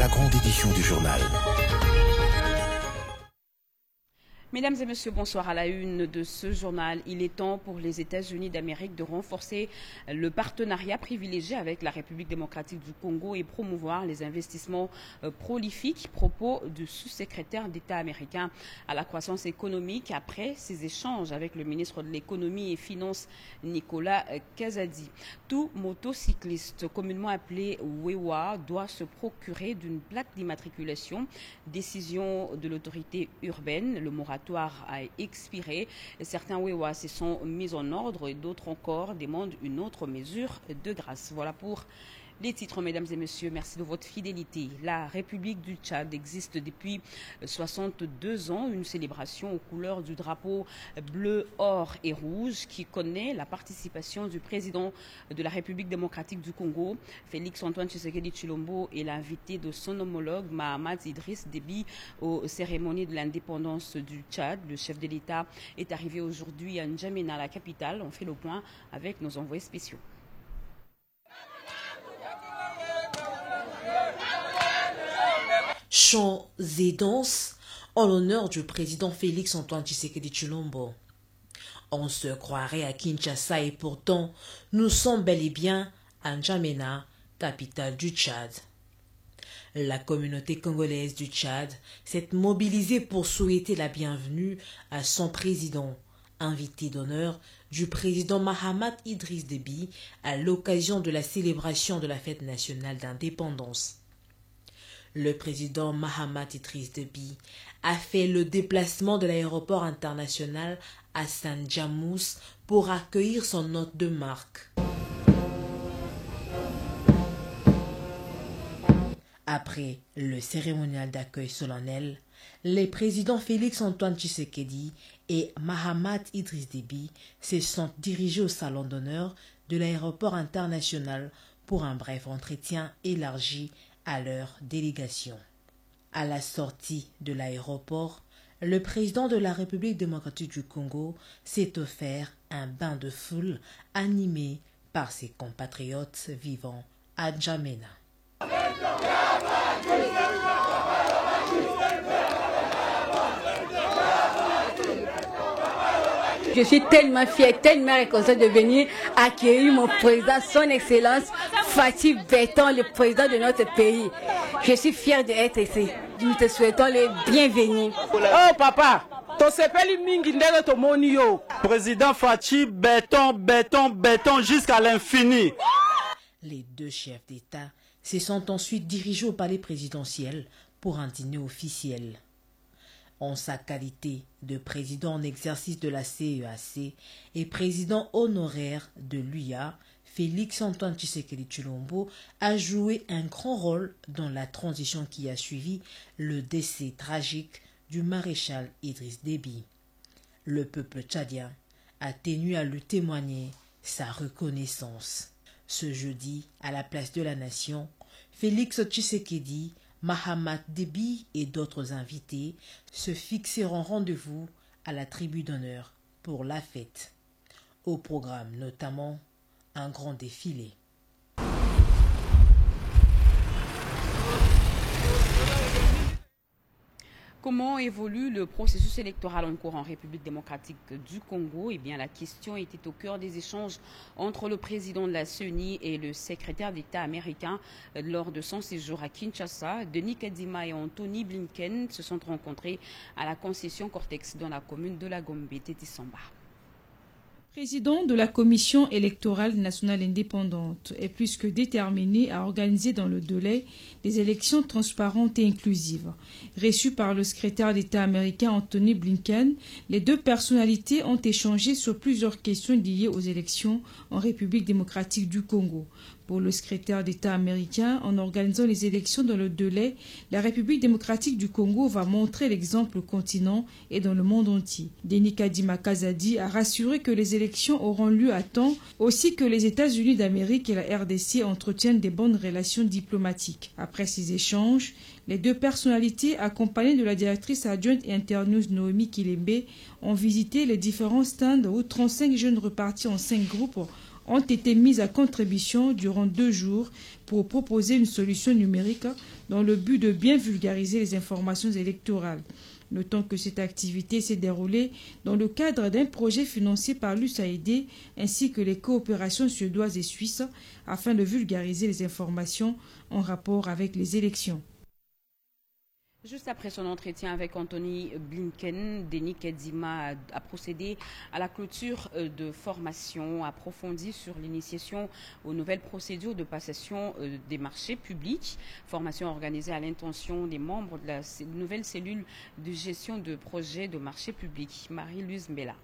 grande édition du journal. Mesdames et messieurs, bonsoir. À la une de ce journal, il est temps pour les États-Unis d'Amérique de renforcer le partenariat privilégié avec la République démocratique du Congo et promouvoir les investissements prolifiques. Propos du sous-secrétaire d'État américain à la croissance économique après ses échanges avec le ministre de l'économie et finances Nicolas Kazadi. Tout motocycliste, communément appelé Wewa, doit se procurer d'une plaque d'immatriculation. Décision de l'autorité urbaine. Le moratoire a expiré. Certains Wewa se sont mis en ordre et d'autres encore demandent une autre mesure de grâce. Voilà pour les titres, mesdames et messieurs. Merci de votre fidélité. La République du Tchad existe depuis 62 ans, une célébration aux couleurs du drapeau bleu, or et rouge qui connaît la participation du président de la République démocratique du Congo, Félix Antoine Tshisekedi Tshilombo, et l'invité de son homologue Mahamat Idriss Déby aux cérémonies de l'indépendance du Tchad. Le chef de l'État est arrivé aujourd'hui à N'Djamena, la capitale. On fait le point avec nos envoyés spéciaux. Chants et danses en l'honneur du président Félix Antoine Tshisekedi Tshilombo. On se croirait à Kinshasa et pourtant nous sommes bel et bien à N'Djamena, capitale du Tchad. La communauté congolaise du Tchad s'est mobilisée pour souhaiter la bienvenue à son président, invité d'honneur du président Mahamat Idriss Déby à l'occasion de la célébration de la fête nationale d'indépendance. Le président Mahamat Idriss Déby a fait le déplacement de l'aéroport international à Saint-Jamous pour accueillir son hôte de marque. Après le cérémonial d'accueil solennel, les présidents Félix Antoine Tshisekedi et Mahamat Idriss Déby se sont dirigés au salon d'honneur de l'aéroport international pour un bref entretien élargi à leur délégation. À la sortie de l'aéroport, le président de la République démocratique du Congo s'est offert un bain de foule animé par ses compatriotes vivant à N'Djamena. Je suis tellement fière, tellement reconnaissante de venir accueillir mon président, son excellence Fatou Berton, le président de notre pays. Je suis fière d'être ici. Nous te souhaitons les bienvenus. Oh papa, président Fatou Berton jusqu'à l'infini. Les deux chefs d'État se sont ensuite dirigés au palais présidentiel pour un dîner officiel. En sa qualité de président en exercice de la CEAC et président honoraire de l'UIA, Félix Antoine Tshisekedi Tshilombo a joué un grand rôle dans la transition qui a suivi le décès tragique du maréchal Idriss Déby. Le peuple tchadien a tenu à lui témoigner sa reconnaissance. Ce jeudi, à la place de la Nation, Félix Tshisekedi, Mahamat Déby et d'autres invités se fixeront rendez-vous à la tribu d'honneur pour la fête. Au programme notamment un grand défilé. Comment évolue le processus électoral en cours en République démocratique du Congo? Eh bien, la question était au cœur des échanges entre le président de la CENI et le secrétaire d'État américain lors de son séjour à Kinshasa. Denis Kadima et Anthony Blinken se sont rencontrés à la concession Cortex dans la commune de la Gombe, Téti Samba. Président de la Commission électorale nationale indépendante est plus que déterminé à organiser dans le délai des élections transparentes et inclusives. Reçu par le secrétaire d'État américain Anthony Blinken, les deux personnalités ont échangé sur plusieurs questions liées aux élections en République démocratique du Congo. Pour le secrétaire d'État américain, en organisant les élections dans le délai, la République démocratique du Congo va montrer l'exemple au continent et dans le monde entier. Denis Kadima Kazadi a rassuré que les élections auront lieu à temps, aussi que les États-Unis d'Amérique et la RDC entretiennent des bonnes relations diplomatiques. Après ces échanges, les deux personnalités, accompagnées de la directrice adjointe Internews Noémie Kilembe, ont visité les différents stands où 35 jeunes repartis en 5 groupes ont été mises à contribution durant 2 jours pour proposer une solution numérique dans le but de bien vulgariser les informations électorales. Notons que cette activité s'est déroulée dans le cadre d'un projet financé par l'USAID ainsi que les coopérations suédoises et suisses afin de vulgariser les informations en rapport avec les élections. Juste après son entretien avec Anthony Blinken, Denis Kadima a procédé à la clôture de formation approfondie sur l'initiation aux nouvelles procédures de passation des marchés publics. Formation organisée à l'intention des membres de la nouvelle cellule de gestion de projets de marchés publics. Marie-Louise Mbella.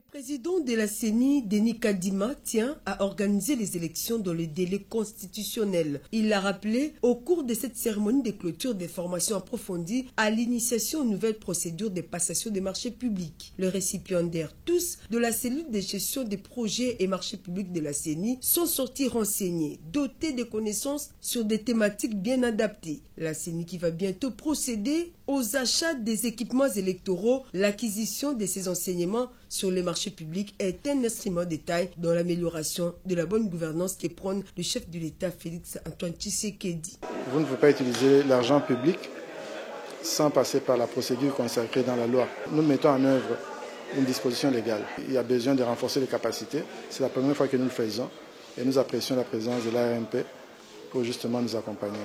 Le président de la CENI, Denis Kadima, tient à organiser les élections dans le délai constitutionnel. Il l'a rappelé au cours de cette cérémonie de clôture des formations approfondies à l'initiation aux nouvelles procédures de passation des marchés publics. Les récipiendaires tous de la cellule de gestion des projets et marchés publics de la CENI sont sortis renseignés, dotés de connaissances sur des thématiques bien adaptées. La CENI qui va bientôt procéder aux achats des équipements électoraux, l'acquisition de ces enseignements sur les marchés publics est un instrument de taille dans l'amélioration de la bonne gouvernance qui prône le chef de l'État Félix Antoine Tshisekedi. Vous ne pouvez pas utiliser l'argent public sans passer par la procédure consacrée dans la loi. Nous mettons en œuvre une disposition légale. Il y a besoin de renforcer les capacités. C'est la première fois que nous le faisons et nous apprécions la présence de l'ARMP pour justement nous accompagner.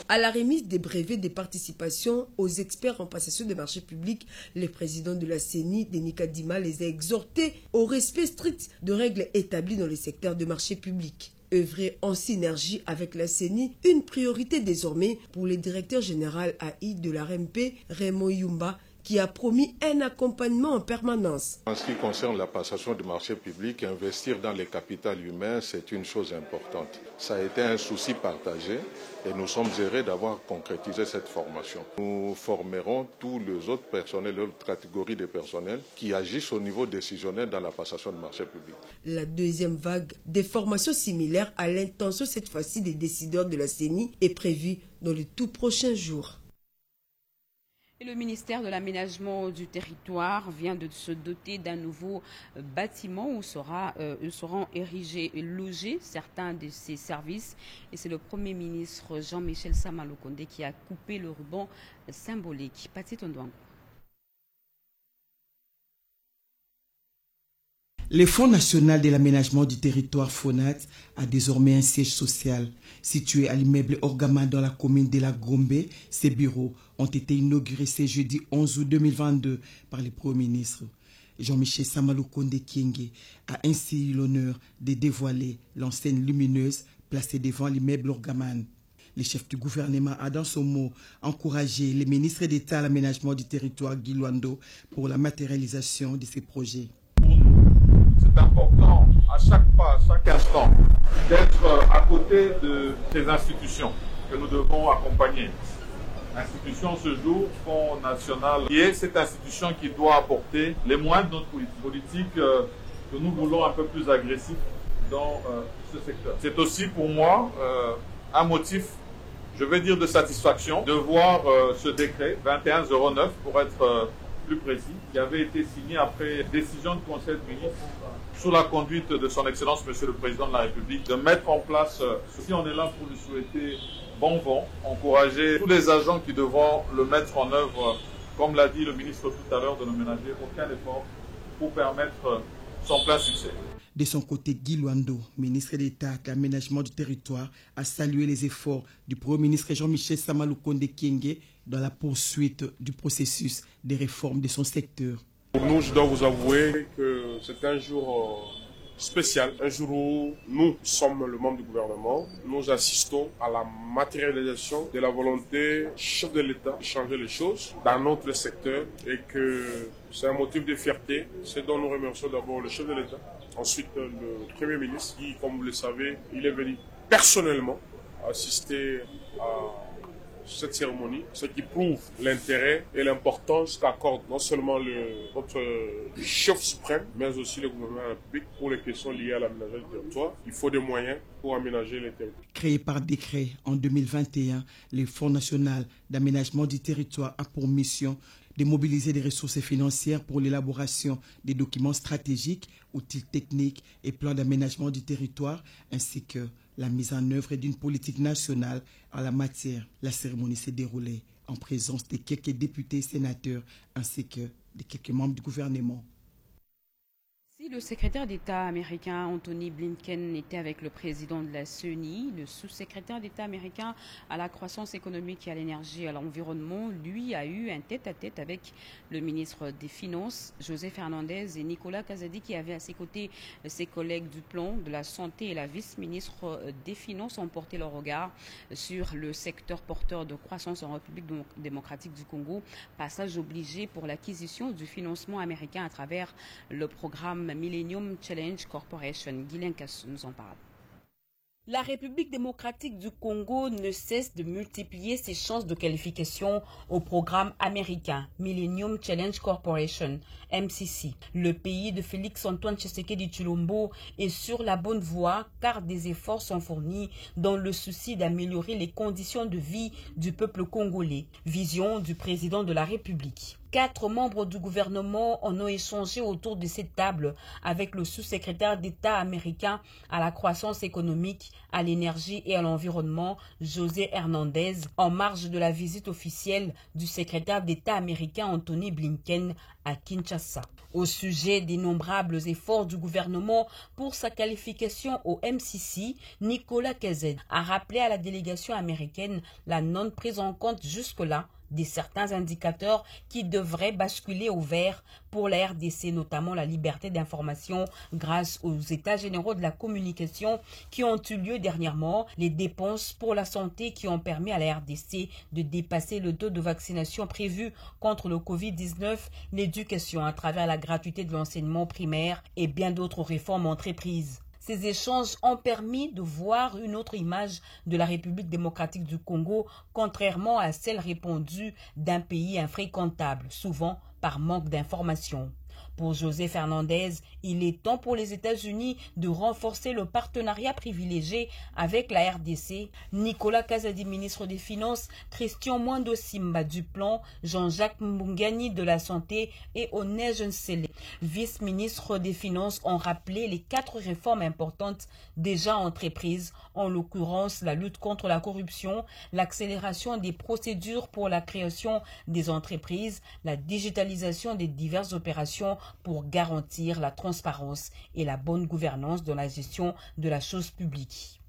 À la remise des brevets de participation aux experts en passation des marchés publics, le président de la CENI, Denis Kadima, les a exhortés au respect strict de règles établies dans les secteurs de marchés publics. Œuvrer en synergie avec la CENI, une priorité désormais pour le directeur général AI de la RMP, Raymond Yumba, qui a promis un accompagnement en permanence. En ce qui concerne la passation du marché public, investir dans les capitales humains, c'est une chose importante. Ça a été un souci partagé et nous sommes heureux d'avoir concrétisé cette formation. Nous formerons tous les autres personnels, les autres catégories de personnels qui agissent au niveau décisionnel dans la passation du marché public. La deuxième vague des formations similaires à l'intention cette fois-ci des décideurs de la CENI est prévue dans les tout prochains jours. Et le ministère de l'Aménagement du Territoire vient de se doter d'un nouveau bâtiment où seront érigés et logés certains de ses services. Et c'est le Premier ministre Jean-Michel Sama Lukonde qui a coupé le ruban symbolique. Pati Tondouango. Le Fonds national de l'aménagement du territoire FONAT a désormais un siège social. Situé à l'immeuble Orgama dans la commune de la Gombe, ses bureaux ont été inaugurés ce jeudi 11 août 2022 par le Premier ministre. Jean-Michel Sama Lukonde Kyenge a ainsi eu l'honneur de dévoiler l'enseigne lumineuse placée devant l'immeuble Orgaman. Le chef du gouvernement a dans son mot encouragé le ministre d'État à l'aménagement du territoire Guy Luando pour la matérialisation de ces projets. C'est important à chaque pas, à chaque instant, d'être à côté de ces institutions que nous devons accompagner. L'institution ce jour, Fonds national, qui est cette institution qui doit apporter les moyens de notre politique que nous voulons un peu plus agressif dans ce secteur. C'est aussi pour moi un motif, je vais dire, de satisfaction de voir ce décret 2109 pour être plus précis, qui avait été signé après décision du Conseil de ministres sous la conduite de son Excellence Monsieur le Président de la République, de mettre en place ceci. On est là pour lui souhaiter bon vent, encourager tous les agents qui devront le mettre en œuvre, comme l'a dit le ministre tout à l'heure, de ne ménager aucun effort pour permettre son plein succès. De son côté, Guy Luando, ministre d'État de l'aménagement du territoire, a salué les efforts du Premier ministre Jean-Michel Sama Lukonde Kyenge dans la poursuite du processus des réformes de son secteur. Pour nous, je dois vous avouer que c'est un jour spécial, un jour où nous sommes le membre du gouvernement. Nous assistons à la matérialisation de la volonté du chef de l'État de changer les choses dans notre secteur et que c'est un motif de fierté. C'est dont nous remercions d'abord le chef de l'État, ensuite le Premier ministre qui, comme vous le savez, il est venu personnellement assister à cette cérémonie, ce qui prouve l'intérêt et l'importance qu'accorde non seulement notre chef suprême, mais aussi le gouvernement de la République pour les questions liées à l'aménagement du territoire. Il faut des moyens pour aménager les territoires. Créé par décret en 2021, le Fonds national d'aménagement du territoire a pour mission de mobiliser des ressources financières pour l'élaboration des documents stratégiques, outils techniques et plans d'aménagement du territoire, ainsi que la mise en œuvre d'une politique nationale en la matière. La cérémonie s'est déroulée en présence de quelques députés et sénateurs, ainsi que de quelques membres du gouvernement. Si le secrétaire d'État américain Anthony Blinken était avec le président de la CENI, le sous-secrétaire d'État américain à la croissance économique et à l'énergie et à l'environnement, lui, a eu un tête-à-tête avec le ministre des Finances, José Fernandez, et Nicolas Kazadi, qui avait à ses côtés ses collègues du plan de la santé et la vice-ministre des Finances, ont porté leur regard sur le secteur porteur de croissance en République démocratique du Congo, passage obligé pour l'acquisition du financement américain à travers le programme Millennium Challenge Corporation. Guylain Cassou nous en parle. La République démocratique du Congo ne cesse de multiplier ses chances de qualification au programme américain Millennium Challenge Corporation, MCC. Le pays de Félix-Antoine Tshisekedi Tshilombo est sur la bonne voie car des efforts sont fournis dans le souci d'améliorer les conditions de vie du peuple congolais. Vision du président de la République. 4 membres du gouvernement en ont échangé autour de cette table avec le sous-secrétaire d'État américain à la croissance économique, à l'énergie et à l'environnement, José Hernandez, en marge de la visite officielle du secrétaire d'État américain Anthony Blinken à Kinshasa. Au sujet d'innombrables efforts du gouvernement pour sa qualification au MCC, Nicolas Kazadi a rappelé à la délégation américaine la non prise en compte jusque-là de certains indicateurs qui devraient basculer au vert pour la RDC, notamment la liberté d'information grâce aux états généraux de la communication qui ont eu lieu dernièrement, les dépenses pour la santé qui ont permis à la RDC de dépasser le taux de vaccination prévu contre le Covid-19, l'éducation à travers la gratuité de l'enseignement primaire et bien d'autres réformes entreprises. Ces échanges ont permis de voir une autre image de la République démocratique du Congo, contrairement à celle répandue d'un pays infréquentable, souvent par manque d'informations. Pour José Fernandez, il est temps pour les États-Unis de renforcer le partenariat privilégié avec la RDC. Nicolas Kazadi, ministre des Finances, Christian Mwando Simba du Plan, Jean-Jacques Mbungani de la Santé et Onej Nsele, vice-ministre des Finances, ont rappelé les 4 réformes importantes déjà entreprises, en l'occurrence la lutte contre la corruption, l'accélération des procédures pour la création des entreprises, la digitalisation des diverses opérations pour garantir la transparence et la bonne gouvernance dans la gestion de la chose publique.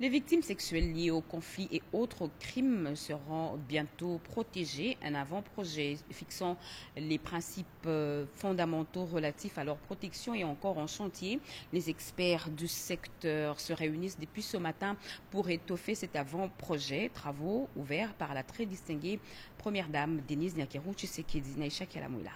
Les victimes sexuelles liées aux conflits et autres crimes seront bientôt protégées. Un avant-projet fixant les principes fondamentaux relatifs à leur protection est encore en chantier. Les experts du secteur se réunissent depuis ce matin pour étoffer cet avant-projet. Travaux ouverts par la très distinguée première dame Denise Nyakeru Tshisekedi Naïcha Kalamoula.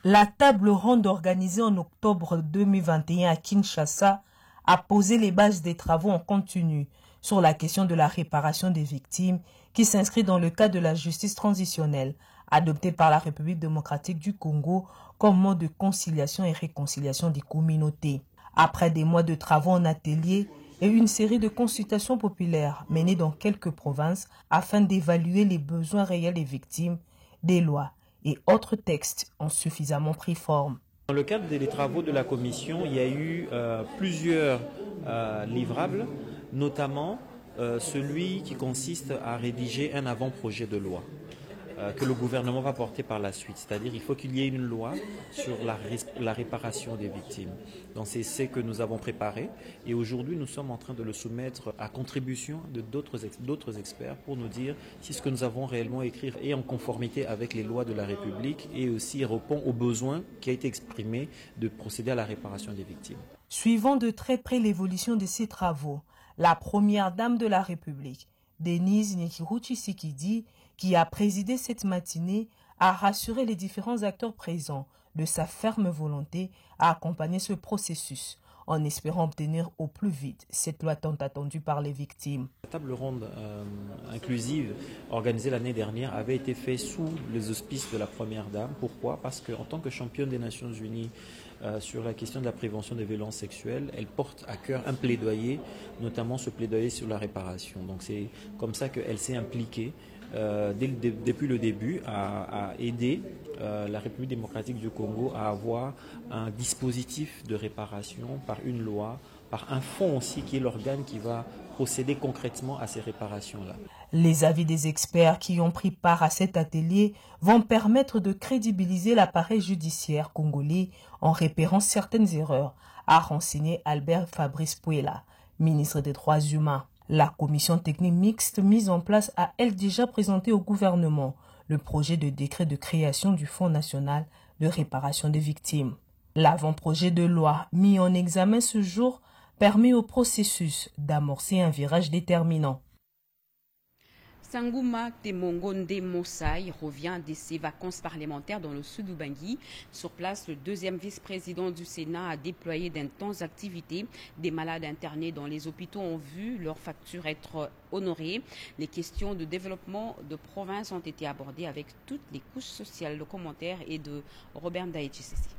La table ronde organisée en octobre 2021 à Kinshasa a posé les bases des travaux en continu sur la question de la réparation des victimes qui s'inscrit dans le cadre de la justice transitionnelle adoptée par la République démocratique du Congo comme mode de conciliation et réconciliation des communautés. Après des mois de travaux en atelier et une série de consultations populaires menées dans quelques provinces afin d'évaluer les besoins réels des victimes, des lois et autres textes ont suffisamment pris forme. Dans le cadre des travaux de la commission, il y a eu plusieurs livrables, notamment celui qui consiste à rédiger un avant-projet de loi que le gouvernement va porter par la suite. C'est-à-dire qu'il faut qu'il y ait une loi sur la réparation des victimes. Donc c'est ce que nous avons préparé et aujourd'hui nous sommes en train de le soumettre à contribution de d'autres experts pour nous dire si ce que nous avons réellement écrit est en conformité avec les lois de la République et aussi répond aux besoins qui a été exprimé de procéder à la réparation des victimes. Suivant de très près l'évolution de ces travaux, la première dame de la République, Denise Nyakeru Tshisekedi, qui a présidé cette matinée, a rassuré les différents acteurs présents de sa ferme volonté à accompagner ce processus, en espérant obtenir au plus vite cette loi tant attendue par les victimes. La table ronde inclusive organisée l'année dernière avait été faite sous les auspices de la Première Dame. Pourquoi? Parce qu'en tant que championne des Nations Unies sur la question de la prévention des violences sexuelles, elle porte à cœur un plaidoyer, notamment ce plaidoyer sur la réparation. Donc c'est comme ça qu'elle s'est impliquée depuis le début à aider la République démocratique du Congo à avoir un dispositif de réparation par une loi, par un fonds aussi qui est l'organe qui va procéder concrètement à ces réparations-là. Les avis des experts qui ont pris part à cet atelier vont permettre de crédibiliser l'appareil judiciaire congolais en repérant certaines erreurs, a renseigné Albert Fabrice Puela, ministre des Droits humains. La commission technique mixte mise en place a elle déjà présenté au gouvernement le projet de décret de création du Fonds national de réparation des victimes. L'avant-projet de loi mis en examen ce jour permet au processus d'amorcer un virage déterminant. Sangouma Temongonde Mossai revient de ses vacances parlementaires dans le sud d'Ubangi. Sur place, le deuxième vice-président du Sénat a déployé d'intenses activités. Des malades internés dans les hôpitaux ont vu leurs factures être honorées. Les questions de développement de province ont été abordées avec toutes les couches sociales. Le commentaire est de Robert Ndaïchisesi.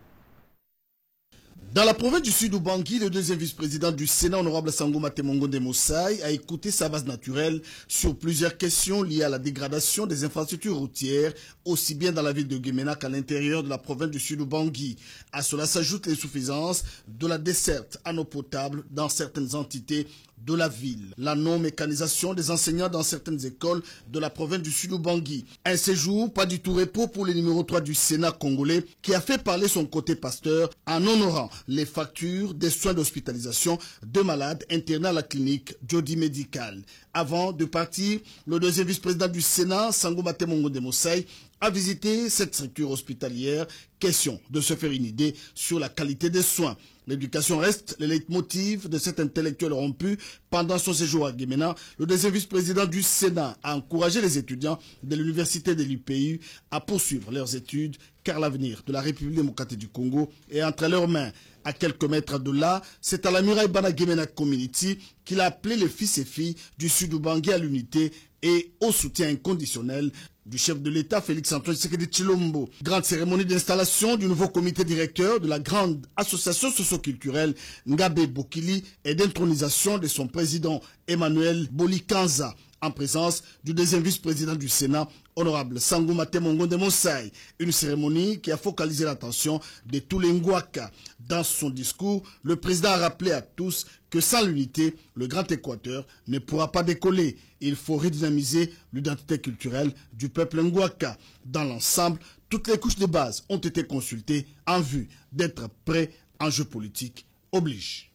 Dans la province du Sud-Ubangi, le deuxième vice-président du Sénat, honorable Sangouma Temongonde Mossai, a écouté sa base naturelle sur plusieurs questions liées à la dégradation des infrastructures routières, aussi bien dans la ville de Guémena qu'à l'intérieur de la province du Sud-Ubangi. À cela s'ajoute l'insuffisance de la desserte en eau potable dans certaines entités de la ville, la non-mécanisation des enseignants dans certaines écoles de la province du Sud-Ubangi. Un séjour pas du tout repos pour le numéro 3 du Sénat congolais qui a fait parler son côté pasteur en honorant les factures des soins d'hospitalisation de malades internés à la clinique Jody Medical. Avant de partir, le deuxième vice-président du Sénat, Sangouma Temongonde Mossai, a visité cette structure hospitalière. Question de se faire une idée sur la qualité des soins. L'éducation reste le leitmotiv de cet intellectuel rompu. Pendant son séjour à Guémena, le deuxième vice-président du Sénat a encouragé les étudiants de l'université de l'UPU à poursuivre leurs études car l'avenir de la République démocratique du Congo est entre leurs mains. À quelques mètres de là, c'est à la muraille Bana Guémena Community qu'il a appelé les fils et filles du Sud-Ubangi à l'unité et au soutien inconditionnel du chef de l'État, Félix-Antoine Tshisekedi Tshilombo. Grande cérémonie d'installation du nouveau comité directeur de la grande association socio-culturelle Ngabe Bokili et d'intronisation de son président Emmanuel Bolikanza, en présence du deuxième vice-président du Sénat, honorable Sangouma Temongonde Mossai. Une cérémonie qui a focalisé l'attention de tous les Ngwaka. Dans son discours, le président a rappelé à tous que sans l'unité, le Grand Équateur ne pourra pas décoller. Il faut redynamiser l'identité culturelle du peuple Ngwaka. Dans l'ensemble, toutes les couches de base ont été consultées en vue d'être prêts en jeu politique oblige.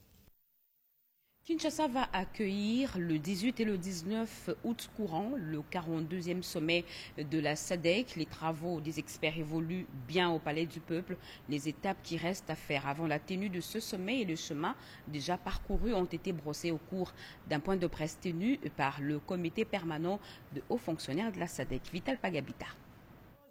Kinshasa va accueillir le 18 et le 19 août courant le 42e sommet de la SADC. Les travaux des experts évoluent bien au Palais du Peuple. Les étapes qui restent à faire avant la tenue de ce sommet et le chemin déjà parcouru ont été brossés au cours d'un point de presse tenu par le comité permanent de hauts fonctionnaires de la SADC. Vital Pagabita.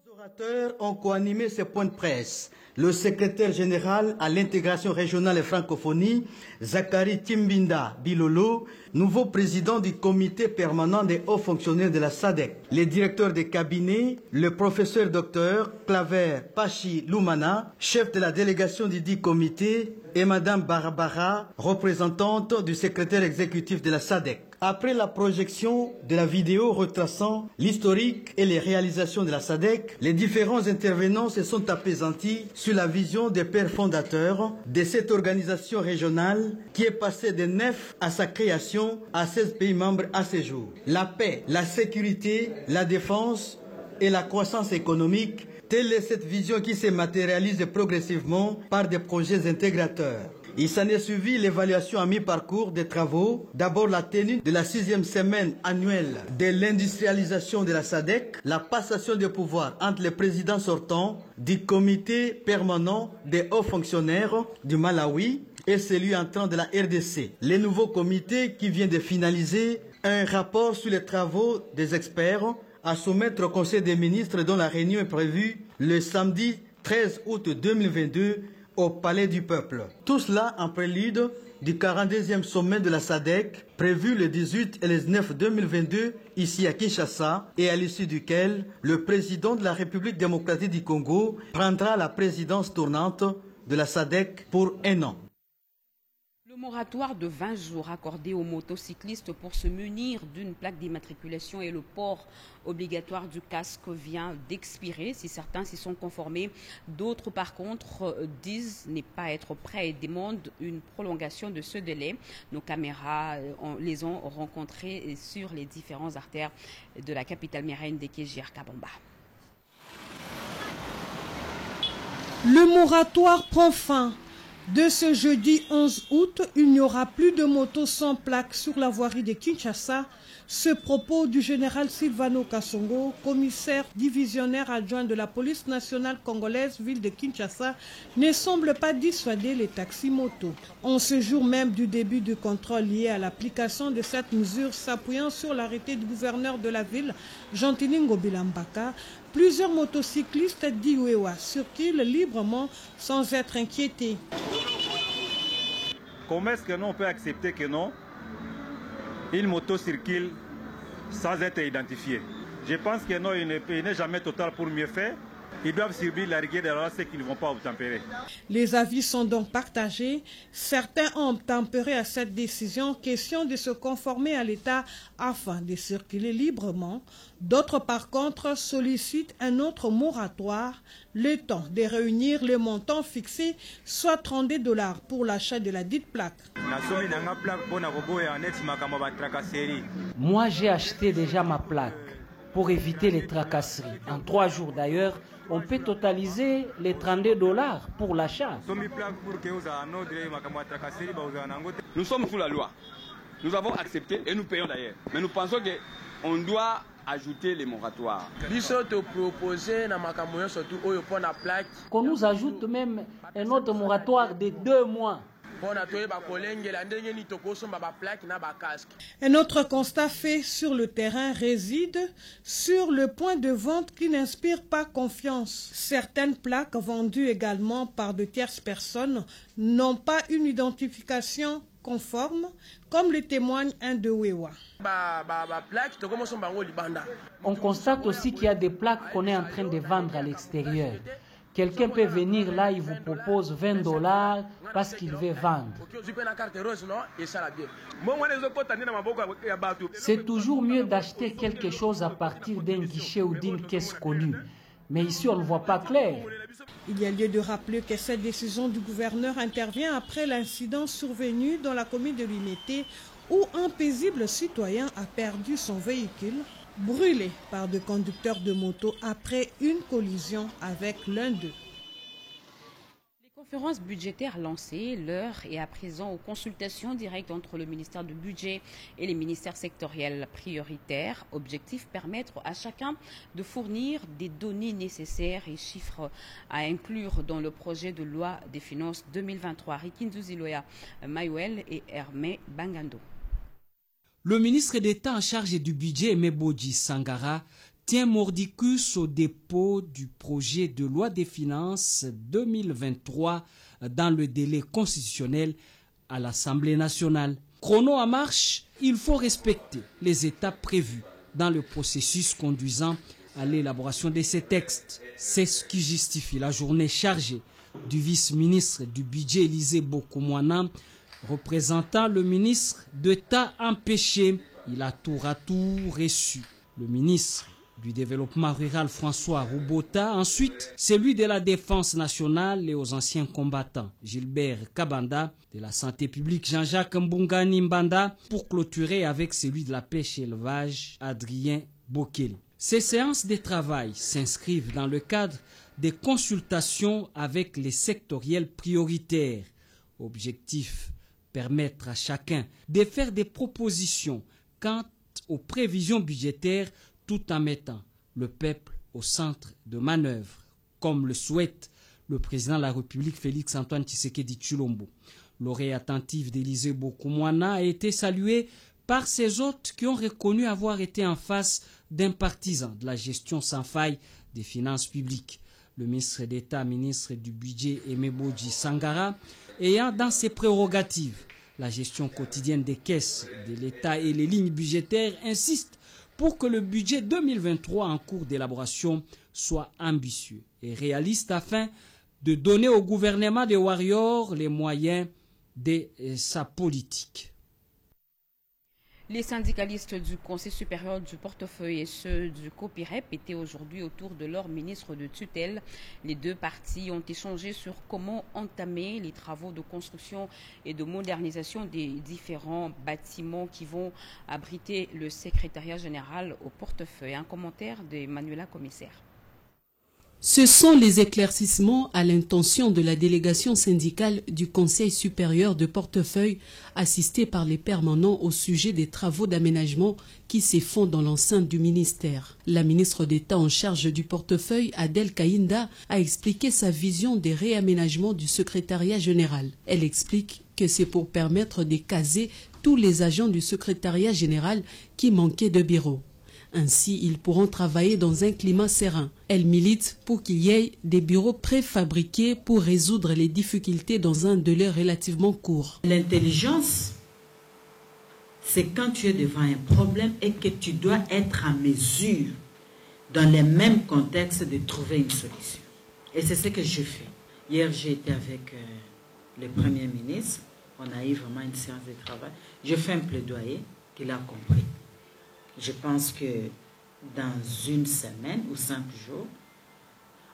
Les orateurs ont co-animé ces points de presse. Le secrétaire général à l'intégration régionale et francophonie, Zachary Timbinda Bilolo, nouveau président du comité permanent des hauts fonctionnaires de la SADC. Les directeurs des cabinets, le professeur docteur Claver Pachi Lumana, chef de la délégation du dit comité, et Madame Barbara, représentante du secrétaire exécutif de la SADC. Après la projection de la vidéo retraçant l'historique et les réalisations de la SADC, les différents intervenants se sont apaisantis sur la vision des pères fondateurs de cette organisation régionale qui est passée de 9 à sa création à 16 pays membres à ce jour. La paix, la sécurité, la défense et la croissance économique, telle est cette vision qui se matérialise progressivement par des projets intégrateurs. Il s'en est suivi l'évaluation à mi-parcours des travaux. D'abord la tenue de la 6e semaine annuelle de l'industrialisation de la SADC, la passation de pouvoir entre les présidents sortants du comité permanent des hauts fonctionnaires du Malawi et celui entrant de la RDC. Le nouveau comité qui vient de finaliser un rapport sur les travaux des experts à soumettre au Conseil des ministres dont la réunion est prévue le samedi 13 août 2022 au Palais du Peuple. Tout cela en prélude du 42e sommet de la SADC, prévu le 18 et le 19 2022 ici à Kinshasa, et à l'issue duquel le président de la République démocratique du Congo prendra la présidence tournante de la SADC pour 1 an. Le Le moratoire de 20 jours accordé aux motocyclistes pour se munir d'une plaque d'immatriculation et le port obligatoire du casque vient d'expirer. Si certains s'y sont conformés, d'autres par contre disent ne pas être prêts et demandent une prolongation de ce délai. Nos caméras les ont rencontrés sur les différentes artères de la capitale malienne de Kéjir-Kabamba. Le moratoire prend fin. De ce jeudi 11 août, il n'y aura plus de motos sans plaque sur la voirie de Kinshasa. Ce propos du général Silvano Kasongo, commissaire divisionnaire adjoint de la police nationale congolaise ville de Kinshasa, ne semble pas dissuader les taxis-motos. En ce jour même du début du contrôle lié à l'application de cette mesure s'appuyant sur l'arrêté du gouverneur de la ville, Jean-Tiningo Bilambaka, plusieurs motocyclistes d'Iwewa circulent librement sans être inquiétés. Comment est-ce que nous on peut accepter que non, une moto circule sans être identifiée? Je pense que non, il n'est jamais total pour mieux faire. Ils doivent subir la rigueur de la loi, c'est qu'ils ne vont pas obtempérer. Les avis sont donc partagés. Certains ont obtempéré à cette décision, question de se conformer à l'État afin de circuler librement. D'autres, par contre, sollicitent un autre moratoire, le temps de réunir le montant fixé, soit $32 pour l'achat de la dite plaque. Moi, j'ai acheté déjà ma plaque pour éviter les tracasseries. En 3 jours d'ailleurs, on peut totaliser les $32 pour l'achat. Nous sommes sous la loi. Nous avons accepté et nous payons d'ailleurs. Mais nous pensons qu'on doit ajouter les moratoires. Qu'on nous ajoute même un autre moratoire de 2 mois. Un autre constat fait sur le terrain réside sur le point de vente qui n'inspire pas confiance. Certaines plaques vendues également par de tierces personnes n'ont pas une identification conforme, comme le témoigne un de Wewa. On constate aussi qu'il y a des plaques qu'on est en train de vendre à l'extérieur. Quelqu'un peut venir là, il vous propose $20 parce qu'il veut vendre. C'est toujours mieux d'acheter quelque chose à partir d'un guichet ou d'une caisse connue. Mais ici, on ne voit pas clair. Il y a lieu de rappeler que cette décision du gouverneur intervient après l'incident survenu dans la commune de Limete où un paisible citoyen a perdu son véhicule brûlé par des conducteurs de moto après une collision avec l'un d'eux. Les conférences budgétaires lancées, l'heure est à présent aux consultations directes entre le ministère du Budget et les ministères sectoriels prioritaires. Objectif, permettre à chacun de fournir des données nécessaires et chiffres à inclure dans le projet de loi des finances 2023. Rikindu Ziloya Mayuel et Hermé Bangando. Le ministre d'État en charge du budget, Emeboji Sangara, tient mordicus au dépôt du projet de loi des finances 2023 dans le délai constitutionnel à l'Assemblée nationale. Chrono en marche, il faut respecter les étapes prévues dans le processus conduisant à l'élaboration de ces textes. C'est ce qui justifie la journée chargée du vice-ministre du budget, Élisée Bokomwana, représentant le ministre d'État empêché. Il a tour à tour reçu le ministre du Développement rural François Roubota, ensuite celui de la Défense nationale et aux anciens combattants Gilbert Kabanda, de la Santé publique Jean-Jacques Mbungani Mbanda, pour clôturer avec celui de la pêche et élevage Adrien Bokele. Ces séances de travail s'inscrivent dans le cadre des consultations avec les sectoriels prioritaires. Objectif: permettre à chacun de faire des propositions quant aux prévisions budgétaires tout en mettant le peuple au centre de manœuvre, comme le souhaite le président de la République Félix-Antoine Tshisekedi Tshilombo. L'oreille attentive d'Élisée Bokomwana a été saluée par ses hôtes qui ont reconnu avoir été en face d'un partisan de la gestion sans faille des finances publiques. Le ministre d'État, ministre du Budget, Emeboji Sangara, ayant dans ses prérogatives la gestion quotidienne des caisses de l'État et les lignes budgétaires, insiste pour que le budget 2023 en cours d'élaboration soit ambitieux et réaliste afin de donner au gouvernement des Warriors les moyens de sa politique. Les syndicalistes du Conseil supérieur du portefeuille et ceux du COPIREP étaient aujourd'hui autour de leur ministre de tutelle. Les deux parties ont échangé sur comment entamer les travaux de construction et de modernisation des différents bâtiments qui vont abriter le secrétariat général au portefeuille. Un commentaire d'Emmanuela Commissaire. Ce sont les éclaircissements à l'intention de la délégation syndicale du Conseil supérieur de portefeuille assistée par les permanents au sujet des travaux d'aménagement qui se font dans l'enceinte du ministère. La ministre d'État en charge du portefeuille, Adèle Kaïnda, a expliqué sa vision des réaménagements du secrétariat général. Elle explique que c'est pour permettre de caser tous les agents du secrétariat général qui manquaient de bureaux. Ainsi, ils pourront travailler dans un climat serein. Elle milite pour qu'il y ait des bureaux préfabriqués pour résoudre les difficultés dans un délai relativement court. L'intelligence, c'est quand tu es devant un problème et que tu dois être en mesure, dans les mêmes contextes, de trouver une solution. Et c'est ce que je fais. Hier, j'ai été avec le Premier ministre. On a eu vraiment une séance de travail. Je fais un plaidoyer qu'il a compris. Je pense que dans une semaine ou 5 jours,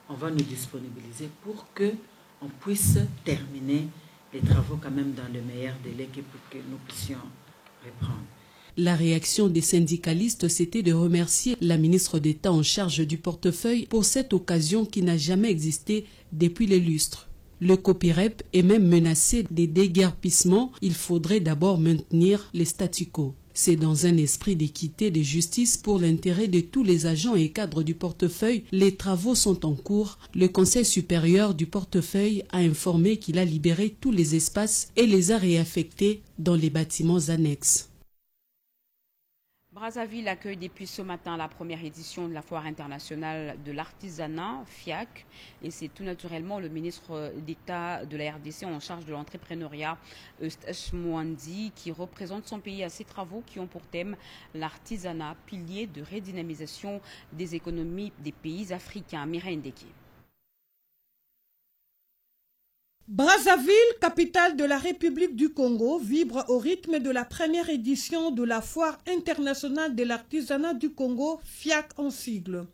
on va nous disponibiliser pour qu'on puisse terminer les travaux quand même dans le meilleur délai pour que nous puissions reprendre. La réaction des syndicalistes, c'était de remercier la ministre d'État en charge du portefeuille pour cette occasion qui n'a jamais existé depuis les lustres. Le COPIREP est même menacé des déguerpissements. Il faudrait d'abord maintenir les statu quo. C'est dans un esprit d'équité et de justice pour l'intérêt de tous les agents et cadres du portefeuille. Les travaux sont en cours. Le Conseil supérieur du portefeuille a informé qu'il a libéré tous les espaces et les a réaffectés dans les bâtiments annexes. Brazzaville accueille depuis ce matin la première édition de la Foire internationale de l'artisanat, FIAC. Et c'est tout naturellement le ministre d'État de la RDC en charge de l'entrepreneuriat, Eustache Mouandi, qui représente son pays à ces travaux qui ont pour thème l'artisanat, pilier de redynamisation des économies des pays africains. Mireille Ndeki. Brazzaville, capitale de la République du Congo, vibre au rythme de la première édition de la Foire internationale de l'artisanat du Congo, FIAC en sigle.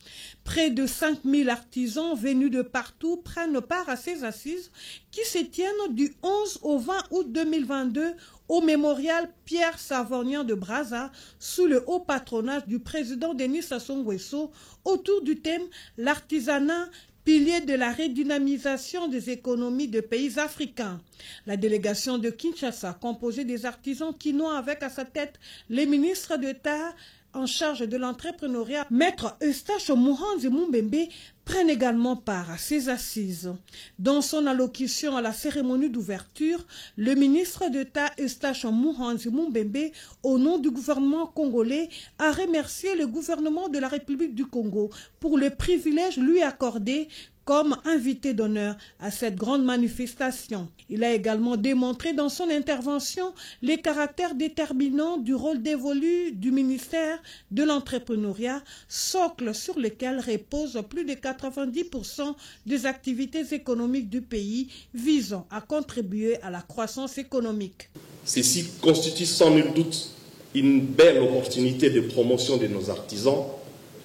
Près de 5000 artisans venus de partout prennent part à ces assises qui se tiennent du 11 au 20 août 2022 au mémorial Pierre Savorgnan de Brazza, sous le haut patronage du président Denis Sassou Nguesso, autour du thème « L'artisanat » pilier de la redynamisation des économies de pays africains. La délégation de Kinshasa, composée des artisans quinois avec à sa tête les ministres d'État en charge de l'entrepreneuriat, Maître Eustache Muhanzi Mumbembe, prennent également part à ces assises. Dans son allocution à la cérémonie d'ouverture, le ministre d'État Eustache Muhanzi Mumbembe, au nom du gouvernement congolais, a remercié le gouvernement de la République du Congo pour le privilège lui accordé comme invité d'honneur à cette grande manifestation. Il a également démontré dans son intervention les caractères déterminants du rôle dévolu du ministère de l'entrepreneuriat, socle sur lequel reposent plus de 90% des activités économiques du pays visant à contribuer à la croissance économique. Ceci constitue sans nul doute une belle opportunité de promotion de nos artisans,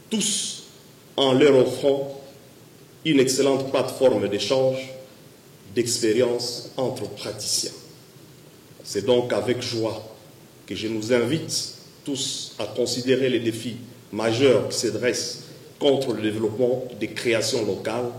tous en leur offrant une excellente plateforme d'échange, d'expérience entre praticiens. C'est donc avec joie que je nous invite tous à considérer les défis majeurs qui se dressent contre le développement des créations locales,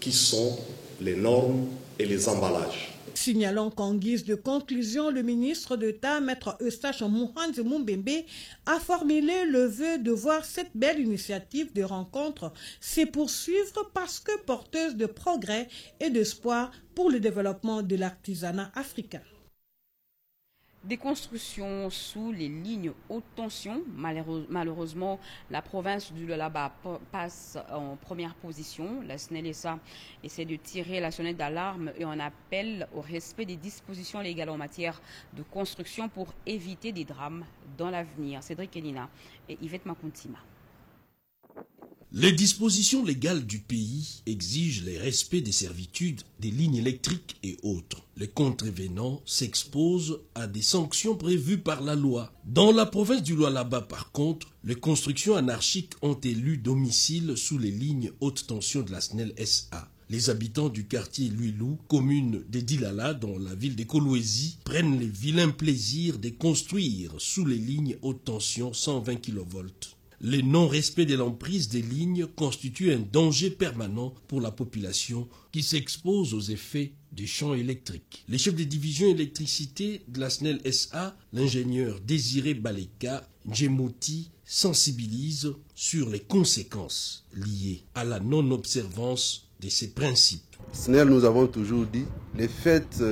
qui sont les normes et les emballages. Signalant qu'en guise de conclusion, le ministre d'État, Maître Eustache Muhanzi Mumbembe, a formulé le vœu de voir cette belle initiative de rencontre se poursuivre parce que porteuse de progrès et d'espoir pour le développement de l'artisanat africain. Des constructions sous les lignes haute tension. Malheureusement, la province du Lualaba passe en première position. La SNELESA essaie de tirer la sonnette d'alarme et en appelle au respect des dispositions légales en matière de construction pour éviter des drames dans l'avenir. Cédric Elina et Yvette Makuntima. Les dispositions légales du pays exigent le respect des servitudes, des lignes électriques et autres. Les contrevenants s'exposent à des sanctions prévues par la loi. Dans la province du Lualaba, par contre, les constructions anarchiques ont élu domicile sous les lignes haute tension de la SNEL SA. Les habitants du quartier Luilou, commune de Dilala, dans la ville de Kolwezi, prennent le vilain plaisir de construire sous les lignes haute tension 120 kV. Le non-respect de l'emprise des lignes constitue un danger permanent pour la population qui s'expose aux effets des champs électriques. Le chef de division électricité de la SNEL SA, l'ingénieur Désiré Baleka Djemouti, sensibilise sur les conséquences liées à la non-observance de ces principes. SNEL, nous avons toujours dit, le fait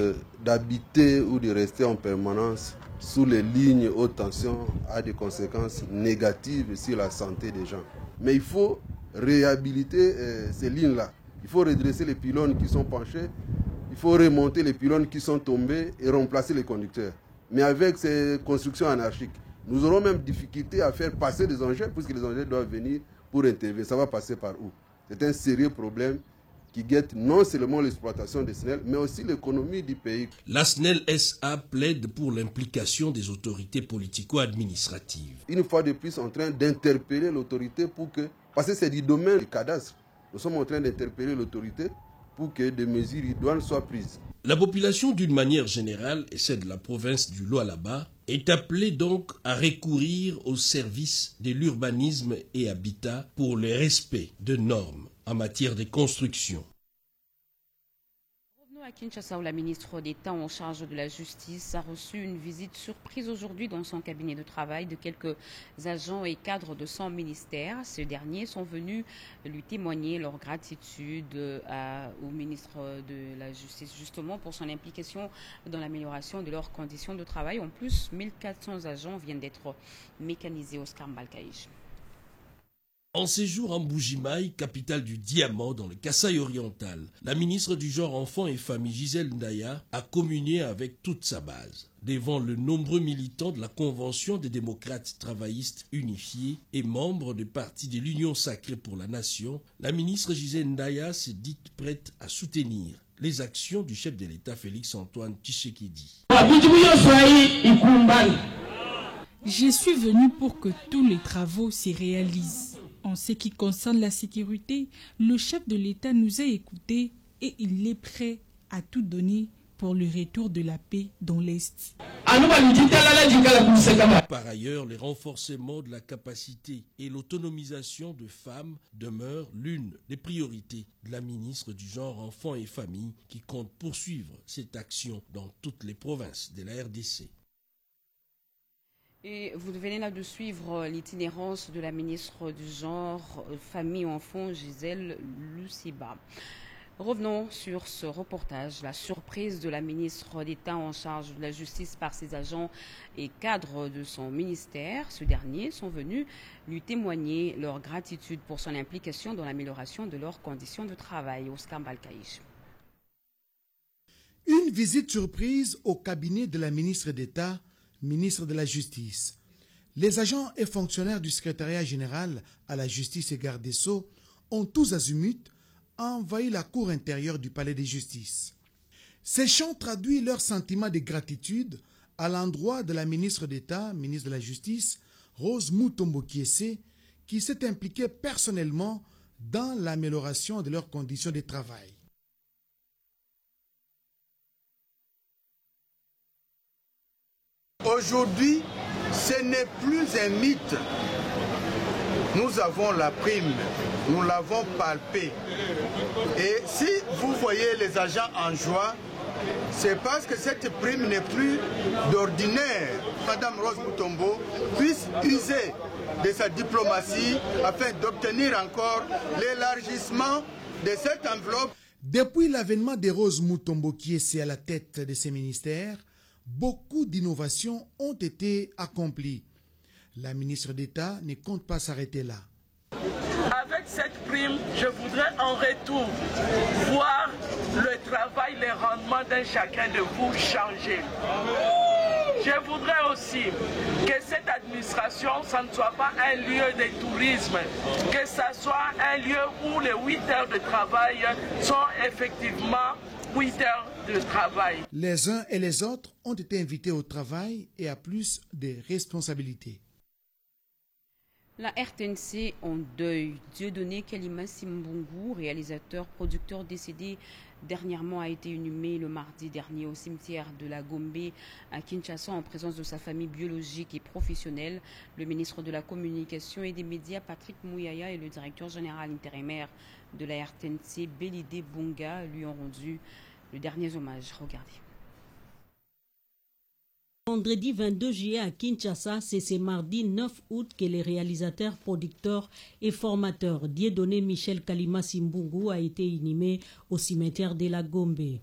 d'habiter ou de rester en permanence sous les lignes haute tension a des conséquences négatives sur la santé des gens. Mais il faut réhabiliter ces lignes-là. Il faut redresser les pylônes qui sont penchés, il faut remonter les pylônes qui sont tombés et remplacer les conducteurs. Mais avec ces constructions anarchiques, nous aurons même difficulté à faire passer des engins, puisque les engins doivent venir pour intervenir. Ça va passer par où? C'est un sérieux problème qui guette non seulement l'exploitation des SNEL, mais aussi l'économie du pays. La SNEL SA plaide pour l'implication des autorités politico-administratives. Une fois de plus, en train d'interpeller l'autorité pour que, parce que c'est du domaine du cadastre, nous sommes en train d'interpeller l'autorité pour que des mesures idoines soient prises. La population, d'une manière générale, et celle de la province du Lualaba, est appelée donc à recourir aux services de l'urbanisme et habitat pour le respect de normes en matière de construction. Revenons à Kinshasa où la ministre d'État en charge de la justice a reçu une visite surprise aujourd'hui dans son cabinet de travail de quelques agents et cadres de son ministère. Ces derniers sont venus lui témoigner leur gratitude au ministre de la Justice justement pour son implication dans l'amélioration de leurs conditions de travail. En plus, 1400 agents viennent d'être mécanisés. Oscar Mbalkaïch. En séjour en Mbujimaï, capitale du diamant dans le Kasaï oriental, la ministre du genre enfants et famille Gisèle Ndaya a communié avec toute sa base. Devant le nombreux militants de la Convention des démocrates travaillistes unifiés et membres du parti de l'Union sacrée pour la nation, la ministre Gisèle Ndaya s'est dite prête à soutenir les actions du chef de l'État Félix-Antoine Tshisekedi. Je suis venu pour que tous les travaux s'y réalisent. En ce qui concerne la sécurité, le chef de l'État nous a écoutés et il est prêt à tout donner pour le retour de la paix dans l'Est. Par ailleurs, le renforcement de la capacité et l'autonomisation de femmes demeure l'une des priorités de la ministre du genre, enfants et famille qui compte poursuivre cette action dans toutes les provinces de la RDC. Et vous venez là de suivre l'itinérance de la ministre du genre, famille, enfants, Gisèle Luciba. Revenons sur ce reportage, la surprise de la ministre d'État en charge de la justice par ses agents et cadres de son ministère. Ceux derniers sont venus lui témoigner leur gratitude pour son implication dans l'amélioration de leurs conditions de travail. Oscar Mbalkaïch. Une visite surprise au cabinet de la ministre d'État, ministre de la Justice. Les agents et fonctionnaires du secrétariat général à la justice et garde des Sceaux ont tous azimuts envahi la cour intérieure du palais de justice. Ces chants traduisent leur sentiment de gratitude à l'endroit de la ministre d'État, ministre de la Justice, Rose Mutombo Kiese, qui s'est impliquée personnellement dans l'amélioration de leurs conditions de travail. Aujourd'hui, ce n'est plus un mythe. Nous avons la prime, nous l'avons palpée. Et si vous voyez les agents en joie, c'est parce que cette prime n'est plus d'ordinaire. Madame Rose Mutombo puisse user de sa diplomatie afin d'obtenir encore l'élargissement de cette enveloppe. Depuis l'avènement de Rose Mutombo Kiese à la tête de ces ministères, beaucoup d'innovations ont été accomplies. La ministre d'État ne compte pas s'arrêter là. Avec cette prime, je voudrais en retour voir le travail, les rendements d'un chacun de vous changer. Je Je voudrais aussi que cette administration, ça ne soit pas un lieu de tourisme, que ça soit un lieu où les 8 heures de travail sont effectivement 8 heures de travail. Les uns et les autres ont été invités au travail et à plus de responsabilités. La RTNC en deuil. Dieudonné Kalima Simbungu, réalisateur, producteur décédé dernièrement, a été inhumé le mardi dernier au cimetière de la Gombe à Kinshasa en présence de sa famille biologique et professionnelle. Le ministre de la Communication et des Médias, Patrick Mouyaya, et le directeur général intérimaire de la RTNC, Belidé Bunga, lui ont rendu le dernier hommage. Regardez. Vendredi 22 juillet à Kinshasa, c'est ce mardi 9 août que le réalisateur, producteur et formateur Dieudonné Michel Kalima Simbungu a été inhumé au cimetière de la Gombe.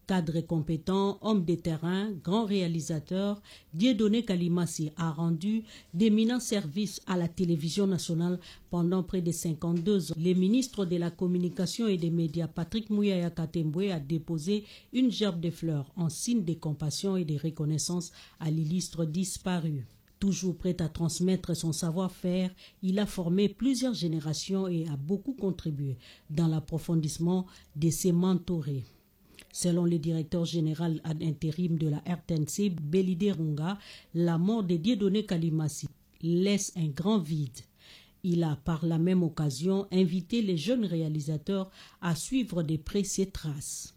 Cadre compétent, homme de terrain, grand réalisateur, Dieudonné Kalimasi a rendu d'éminents services à la télévision nationale pendant près de 52 ans. Le ministre de la Communication et des Médias, Patrick Mouyaya Katembwe, a déposé une gerbe de fleurs en signe de compassion et de reconnaissance à l'illustre disparu. Toujours prêt à transmettre son savoir-faire, il a formé plusieurs générations et a beaucoup contribué dans l'approfondissement de ses mentorés. Selon le directeur général ad intérim de la RTNC, Belidé Bunga, la mort de Dieudonné Kalimasi laisse un grand vide. Il a par la même occasion invité les jeunes réalisateurs à suivre de près ses traces.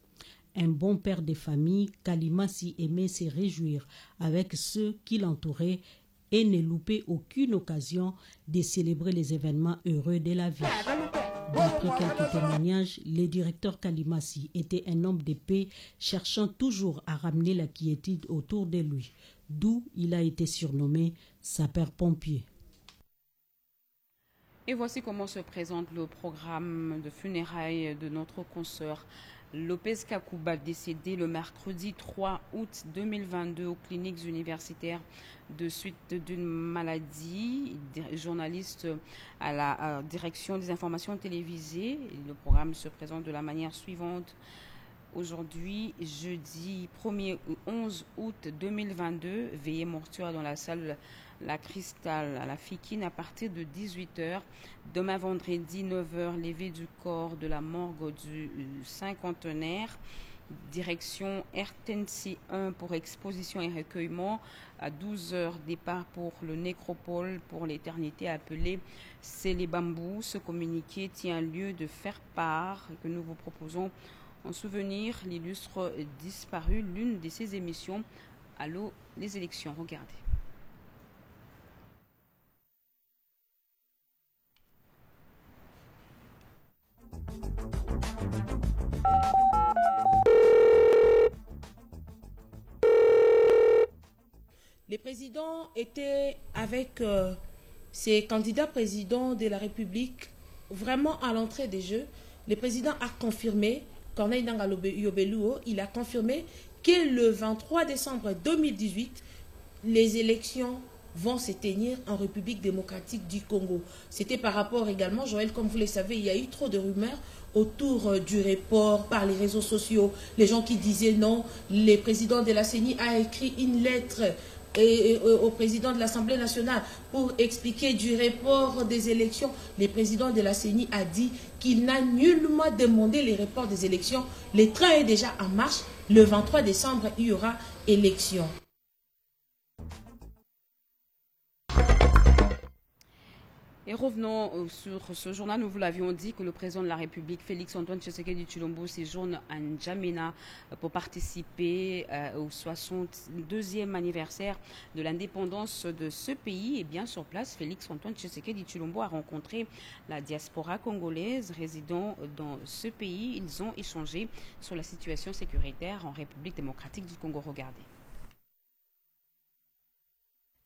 Un bon père de famille, Kalimasi aimait se réjouir avec ceux qui l'entouraient et ne loupait aucune occasion de célébrer les événements heureux de la vie. D'après quelques témoignages, le directeur Kalimasi était un homme de paix cherchant toujours à ramener la quiétude autour de lui, d'où il a été surnommé sapeur-pompier. Et voici comment se présente le programme de funérailles de notre consoeur Lopez Kakouba, décédé le mercredi 3 août 2022 aux cliniques universitaires de suite d'une maladie. Journaliste à la direction des informations télévisées. Le programme se présente de la manière suivante. Aujourd'hui, jeudi 1er 11 août 2022, veillée mortuaire dans la salle La Cristal à la Fikine à partir de 18h. Demain vendredi 9h, levée du corps de la morgue du cinquantenaire. Direction RTNC 1 pour exposition et recueillement. À 12h, départ pour le nécropole pour l'éternité appelé C'est les bambous. Ce communiqué tient lieu de faire part que nous vous proposons en souvenir l'illustre disparu, l'une de ses émissions. Allô, les élections, regardez. Le président était avec ses candidats présidents de la République vraiment à l'entrée des Jeux. Le président a confirmé, Corneille Nangaa Yobeluo, il a confirmé que le 23 décembre 2018, les élections vont se tenir en République démocratique du Congo. C'était par rapport également, Joël, comme vous le savez, il y a eu trop de rumeurs autour du report par les réseaux sociaux. Les gens qui disaient non, le président de la CENI a écrit une lettre au président de l'Assemblée nationale pour expliquer du report des élections. Le président de la CENI a dit qu'il n'a nullement demandé les reports des élections. Le train est déjà en marche. Le 23 décembre, il y aura élection. Et revenons sur ce journal. Nous vous l'avions dit que le président de la République, Félix-Antoine Tshisekedi Tshilombo, séjourne à N'Djamena pour participer au 62e anniversaire de l'indépendance de ce pays. Et bien sur place, Félix-Antoine Tshisekedi Tshilombo a rencontré la diaspora congolaise résidant dans ce pays. Ils ont échangé sur la situation sécuritaire en République démocratique du Congo. Regardez.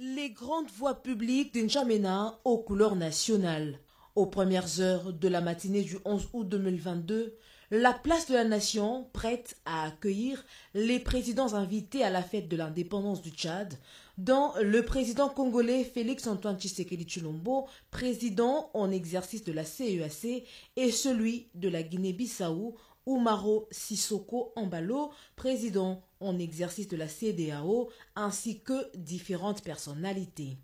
Les grandes voies publiques d'Njamena aux couleurs nationales. Aux premières heures de la matinée du 11 août 2022, la place de la Nation, prête à accueillir les présidents invités à la fête de l'indépendance du Tchad, dont le président congolais Félix-Antoine Tshisekedi Tshilombo, président en exercice de la CEAC, et celui de la Guinée-Bissau, Umaro Sissoko Embalo, président en exercice de la CEDEAO, ainsi que différentes personnalités.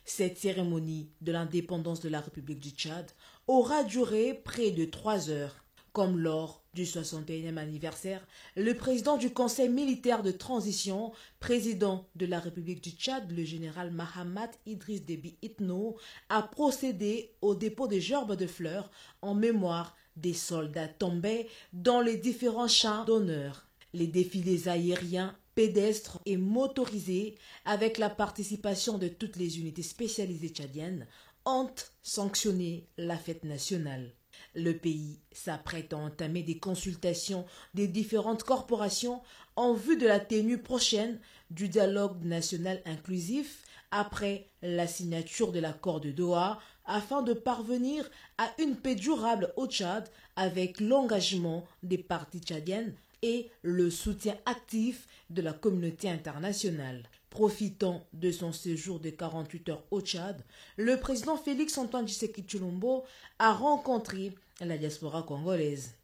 Cette cérémonie de l'indépendance de la République du Tchad aura duré près de 3 heures. Comme lors du 61e anniversaire, le président du Conseil militaire de transition, président de la République du Tchad, le général Mahamat Idriss Déby Itno, a procédé au dépôt de gerbes de fleurs en mémoire des soldats tombés dans les différents champs d'honneur. Les défilés aériens, pédestres et motorisés, avec la participation de toutes les unités spécialisées tchadiennes, ont sanctionné la fête nationale. Le pays s'apprête à entamer des consultations des différentes corporations en vue de la tenue prochaine du dialogue national inclusif après la signature de l'accord de Doha afin de parvenir à une paix durable au Tchad avec l'engagement des parties tchadiennes et le soutien actif de la communauté internationale. Profitant de son séjour de 48 heures au Tchad, le président Félix-Antoine Tshisekedi Tshilombo a rencontré la diaspora congolaise.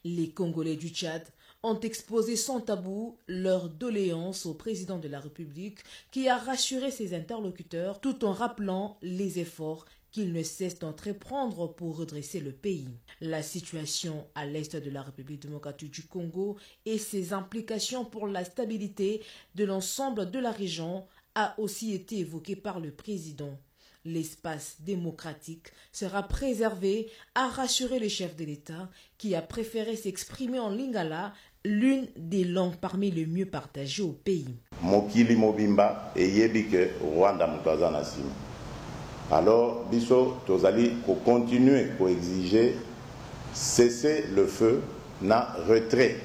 Les Congolais du Tchad ont exposé sans tabou leur doléance au président de la République qui a rassuré ses interlocuteurs tout en rappelant les efforts qu'il ne cesse d'entreprendre pour redresser le pays. La situation à l'est de la République démocratique du Congo et ses implications pour la stabilité de l'ensemble de la région a aussi été évoquée par le président. L'espace démocratique sera préservé, a rassuré le chef de l'État qui a préféré s'exprimer en lingala, l'une des langues parmi les mieux partagées au pays. Mokili mobimba eyebike Rwanda mutaza na sima. Alors, biso tozali ko continuer ko exiger cesser le feu na retrait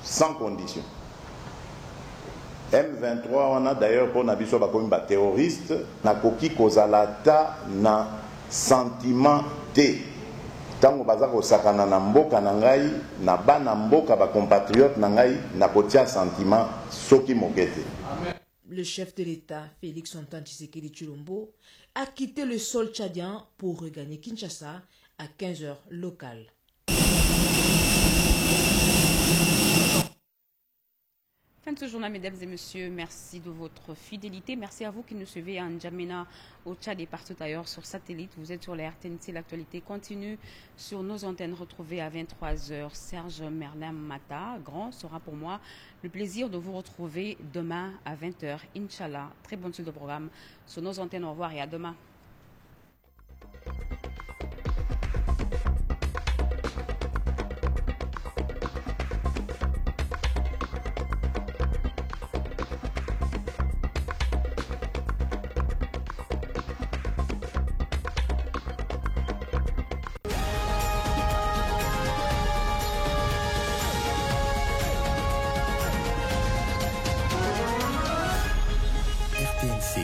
sans condition. M23 on a d'ailleurs pour na biso bakomi ba terroriste na koki kozala ta na sentiment te. Tango baza ko sakana na mboka na ngai na bana mboka ba compatriotes na ngai na kotia sentiment soki mokete. Le chef de l'État, Félix-Antoine Tshisekedi Tshilombo, a quitté le sol tchadien pour regagner Kinshasa à 15 heures locales. Fin de ce journal, mesdames et messieurs. Merci de votre fidélité. Merci à vous qui nous suivez à N'Djamena, au Tchad et partout ailleurs sur satellite. Vous êtes sur la RTNC. L'actualité continue sur nos antennes. Retrouvées à 23h. Serge Merlin Mata, grand, sera pour moi le plaisir de vous retrouver demain à 20h. Inch'Allah. Très bonne suite de programme sur nos antennes. Au revoir et à demain.